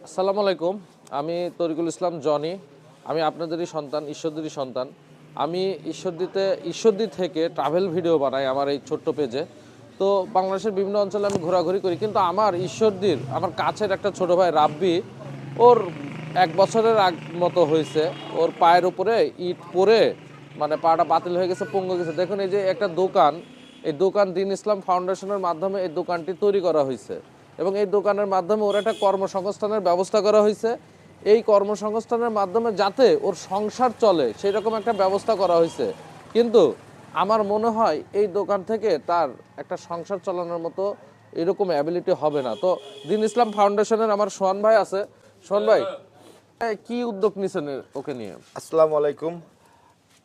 আসসালামু আলাইকুম। আমি তরিকুল ইসলাম জনি। আমি আপনাদেরই সন্তান, ঈশ্বরদীরই সন্তান। আমি ঈশ্বরদী থেকে ট্রাভেল ভিডিও বানাই আমার এই ছোট্ট পেজে। তো বাংলাদেশের বিভিন্ন অঞ্চলে আমি ঘোরাঘুরি করি, কিন্তু আমার ঈশ্বরদীর আমার কাছের একটা ছোট ভাই রাব্বি, ওর 1 বছরের মতো হয়েছে। ওর পায়ের উপরে ইট পড়ে মানে পাটা বাতিল হয়ে গেছে, পঙ্গু গেছে। দেখুন, এই যে একটা দোকান, এই দোকান দিন ইসলাম ফাউন্ডেশনের মাধ্যমে এই দোকানটি তৈরি করা হয়েছে এবং এই দোকানের মাধ্যমে ওর একটা কর্মসংস্থানের ব্যবস্থা করা হয়েছে। এই কর্মসংস্থানের মাধ্যমে যাতে ওর সংসার চলে সেই রকম একটা ব্যবস্থা করা হয়েছে। কিন্তু আমার মনে হয় এই দোকান থেকে তার একটা সংসার চালানোর মতো এরকম অ্যাবিলিটি হবে না। তো দিন ইসলাম ফাউন্ডেশনের আমার সোহান ভাই আছে। সোহান ভাই, কি উদ্যোগ নিছেন ওকে নিয়ে? আসসালামু আলাইকুম।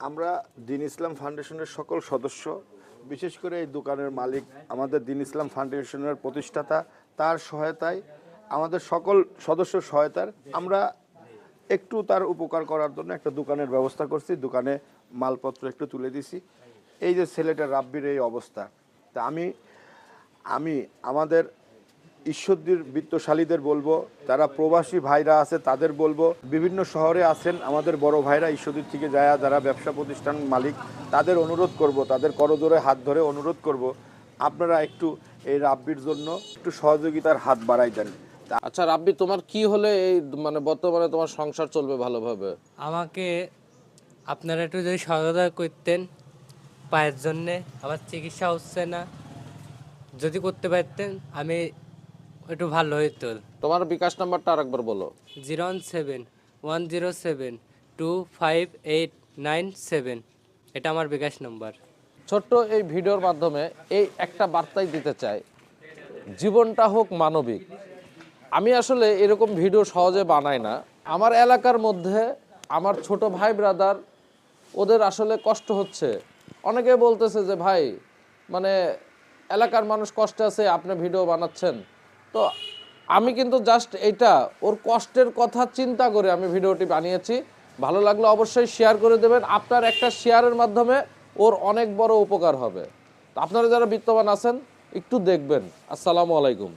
আমরা দিন ইসলাম ফাউন্ডেশনের সকল সদস্য, বিশেষ করে এই দোকানের মালিক, আমাদের দিন ইসলাম ফাউন্ডেশনের প্রতিষ্ঠাতা, তার সহায়তায়, আমাদের সকল সদস্য সহায়তার আমরা একটু তার উপকার করার জন্য একটা দোকানের ব্যবস্থা করছি। দোকানে মালপত্র একটু তুলে দিছি। এই যে ছেলেটা রাব্বির এই অবস্থা, তা আমি আমাদের ঈশ্বরদীর বিত্তশালীদের বলবো, যারা প্রবাসী ভাইরা আছে তাদের বলবো, বিভিন্ন শহরে আছেন আমাদের বড় ভাইরা ঈশ্বরদীর থেকে যায় যারা ব্যবসা প্রতিষ্ঠান মালিক, তাদের অনুরোধ করব, তাদের করজোড়ে হাত ধরে অনুরোধ করব, আপনারা একটু এই রাব্বির জন্য একটু সহযোগিতার হাত বাড়াই দেন। আচ্ছা রাব্বি, তোমার কি হলে এই মানে বর্তমানে তোমার সংসার চলবে ভালোভাবে? আমাকে আপনারা একটু যদি সহায়তা করতেন, পায়ের জন্যে আমার চিকিৎসা হচ্ছে না, যদি করতে পারতেন আমি একটু ভালো হইতো। তোমার বিকাশ নাম্বারটা আরেকবার বলো। 01710725897, এটা আমার বিকাশ নম্বর। ছোট্ট এই ভিডিওর মাধ্যমে এই একটা বার্তাই দিতে চাই, জীবনটা হোক মানবিক। আমি আসলে এরকম ভিডিও সহজে বানাই না। আমার এলাকার মধ্যে আমার ছোট ভাই ব্রাদার, ওদের আসলে কষ্ট হচ্ছে। অনেকে বলতেছে যে ভাই, মানে এলাকার মানুষ কষ্টে আছে, আপনি ভিডিও বানাচ্ছেন। তো আমি কিন্তু জাস্ট এটা ওর কষ্টের কথা চিন্তা করে আমি ভিডিওটি বানিয়েছি। ভালো লাগলে অবশ্যই শেয়ার করে দেবেন। আপনার একটা শেয়ারের মাধ্যমে ওর অনেক বড় উপকার হবে। তো আপনারা যারা বিত্তবান আছেন একটু দেখবেন। আসসালামু আলাইকুম।